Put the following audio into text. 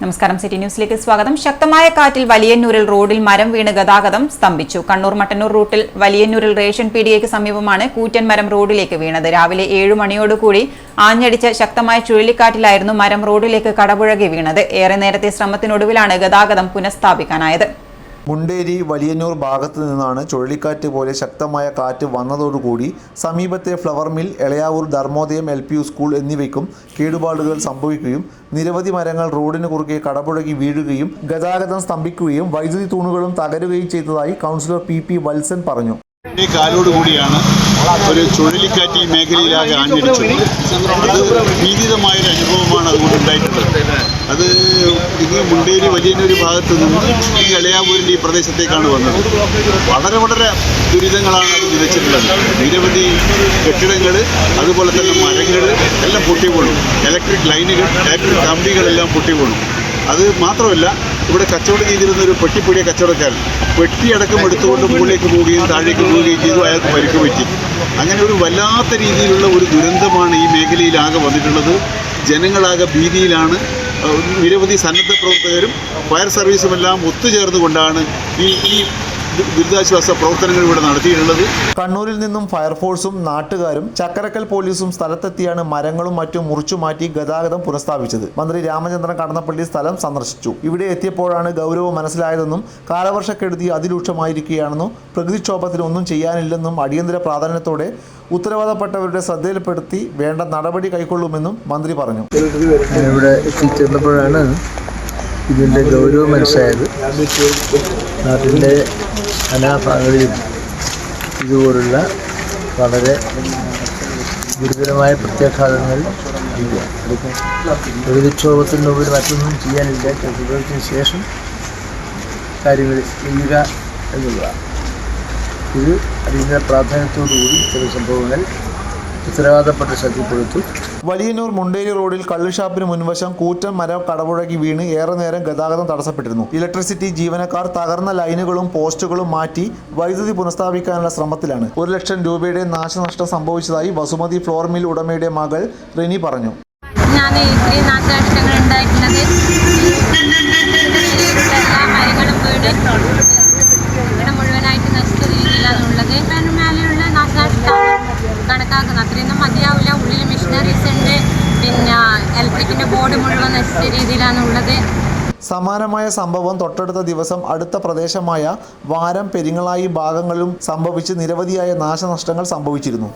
നമസ്കാരം. സിറ്റി ന്യൂസിലേക്ക് സ്വാഗതം. ശക്തമായ കാറ്റിൽ വലിയന്നൂരിൽ റോഡിൽ മരം വീണ് ഗതാഗതം സ്തംഭിച്ചു. കണ്ണൂർ മട്ടന്നൂർ റൂട്ടിൽ വലിയന്നൂരിൽ റേഷൻ പീടികയ്ക്ക് സമീപമാണ് കൂറ്റൻ മരം റോഡിലേക്ക് വീണത്. രാവിലെ 7 മണിയോടുകൂടി ആഞ്ഞടിച്ച ശക്തമായ ചുഴലിക്കാറ്റിലായിരുന്നു മരം റോഡിലേക്ക് കടപുഴകി വീണത്. ഏറെ നേരത്തെ ശ്രമത്തിനൊടുവിലാണ് ഗതാഗതം പുനഃസ്ഥാപിക്കാനായത്. മുണ്ടേരി വലിയന്നൂർ ഭാഗത്തു നിന്നാണ് ചുഴലിക്കാറ്റ് പോലെ ശക്തമായ കാറ്റ് വന്നതോടുകൂടി സമീപത്തെ flour mill, Elayavoor Dharmodayam LP school എന്നിവയ്ക്കും കേടുപാടുകൾ സംഭവിക്കുകയും നിരവധി മരങ്ങൾ റോഡിന് കുറുകെ കടപുഴകി വീഴുകയും ഗതാഗതം സ്തംഭിക്കുകയും വൈദ്യുതി തൂണുകളും തകരുകയും ചെയ്തതായി കൗൺസിലർ PP വത്സൻ പറഞ്ഞു. ഈ കാലോടുകൂടിയാണ് ഒരു ചുഴലിക്കാറ്റ് ഈ മേഖലയിലാകെ ആഞ്ഞടിച്ചത്. അത് ഭീതിതമായൊരു അനുഭവമാണ് അതുകൊണ്ട് ഉണ്ടായിട്ടുള്ളത്. അത് ഇത് മുണ്ടേരി വലിയന്നൂർ ഭാഗത്ത് നിന്ന് ഈ എളയാവൂരിൻ്റെ ഈ പ്രദേശത്തേക്കാണ് വന്നത്. വളരെ ദുരിതങ്ങളാണ് അത് വിതച്ചിട്ടുള്ളത്. നിരവധി കെട്ടിടങ്ങൾ, അതുപോലെ തന്നെ മരങ്ങൾ എല്ലാം പൊട്ടിക്കൊള്ളും. ഇലക്ട്രിക് ലൈനുകൾ, ഇലക്ട്രിക് കമ്പികളെല്ലാം പൊട്ടിക്കൊള്ളും. അത് മാത്രമല്ല, ഇവിടെ കച്ചവടം ചെയ്തിരുന്ന ഒരു പെട്ടിപ്പൊടിയ കച്ചവടക്കാരൻ പെട്ടിയടക്കം എടുത്തുകൊണ്ട് മുകളിലേക്ക് പോവുകയും താഴേക്ക് പോവുകയും ചെയ്തു. അയാൾക്ക് പരിക്ക് പറ്റി. അങ്ങനെ ഒരു വല്ലാത്ത രീതിയിലുള്ള ഒരു ദുരന്തമാണ് ഈ മേഖലയിലാകെ വന്നിട്ടുള്ളത്. ജനങ്ങളാകെ ഭീതിയിലാണ്. നിരവധി സന്നദ്ധ പ്രവർത്തകരും ഫയർ സർവീസുമെല്ലാം ഒത്തുചേർന്നുകൊണ്ടാണ് ഈ ദുരിതാശ്വാസ പ്രവർത്തനങ്ങൾ ഇവിടെ നടത്തിയിട്ടുള്ളത്. കണ്ണൂരിൽ നിന്നും ഫയർഫോഴ്സും നാട്ടുകാരും ചക്കരക്കൽ പോലീസും സ്ഥലത്തെത്തിയാണ് മരങ്ങളും മറ്റും മുറിച്ചു മാറ്റി ഗതാഗതം പുനഃസ്ഥാപിച്ചത്. മന്ത്രി രാമചന്ദ്രൻ കടന്നപ്പള്ളി സ്ഥലം സന്ദർശിച്ചു. ഇവിടെ എത്തിയപ്പോഴാണ് ഗൗരവം മനസ്സിലായതെന്നും കാലവർഷക്കെടുതി അതിരൂക്ഷമായിരിക്കുകയാണെന്നും പ്രകൃതിക്ഷോഭത്തിന് ഒന്നും ചെയ്യാനില്ലെന്നും അടിയന്തര പ്രാധാന്യത്തോടെ ഉത്തരവാദപ്പെട്ടവരുടെ ശ്രദ്ധയിൽപ്പെടുത്തി വേണ്ട നടപടി കൈക്കൊള്ളുമെന്നും മന്ത്രി പറഞ്ഞു. ഇവിടെ എത്തിച്ചേർന്നപ്പോഴാണ് ഇതിൻ്റെ ഗൗരവം മനസ്സിലായത്. നാട്ടിൻ്റെ നാനാഭാഗങ്ങളിലും ഇതുപോലുള്ള വളരെ ഗുരുതരമായ പ്രത്യാഘാതങ്ങൾ ഇല്ല. പ്രകൃതിക്ഷോഭത്തിന് മുമ്പിൽ മറ്റൊന്നും ചെയ്യാനില്ല. പ്രകൃതിക്ക് ശേഷം കാര്യങ്ങൾ ചെയ്യുക എന്നുള്ളതാണ്. ഇത് അടിയന്തര പ്രാധാന്യത്തോടുകൂടി ചില സംഭവങ്ങൾ ഉത്തരവാദപ്പെട്ട ശ്രദ്ധപ്പെടുത്തു. വലിയന്നൂർ മുണ്ടേരി റോഡിൽ കള്ളുഷാപ്പിന് മുൻവശം കൂറ്റൻ മരം കടപുഴകി വീണ് ഏറെ നേരം ഗതാഗതം തടസ്സപ്പെട്ടിരുന്നു. ഇലക്ട്രിസിറ്റി ജീവനക്കാർ തകർന്ന ലൈനുകളും പോസ്റ്റുകളും മാറ്റി വൈദ്യുതി പുനഃസ്ഥാപിക്കാനുള്ള ശ്രമത്തിലാണ്. 1 ലക്ഷം രൂപയുടെ നാശനഷ്ടം സംഭവിച്ചതായി വസുമതി ഫ്ലോർ മിൽ ഉടമയുടെ മകൾ റിനി പറഞ്ഞു. കണക്കാക്കുന്നത് അത്രയൊന്നും മതിയാവില്ല. ഉള്ളിൽ മെഷീനറീസ് ഉണ്ട്, പിന്നെ ഇലക്ട്രിക്കിൻ്റെ ബോർഡ് മുഴുവൻ നശിച്ച രീതിയിലാണ് ഉള്ളത്. സമാനമായ സംഭവം തൊട്ടടുത്ത ദിവസം അടുത്ത പ്രദേശമായ വാരം, പെരിങ്ങളായി ഭാഗങ്ങളിലും സംഭവിച്ച് നിരവധിയായ നാശനഷ്ടങ്ങൾ സംഭവിച്ചിരുന്നു.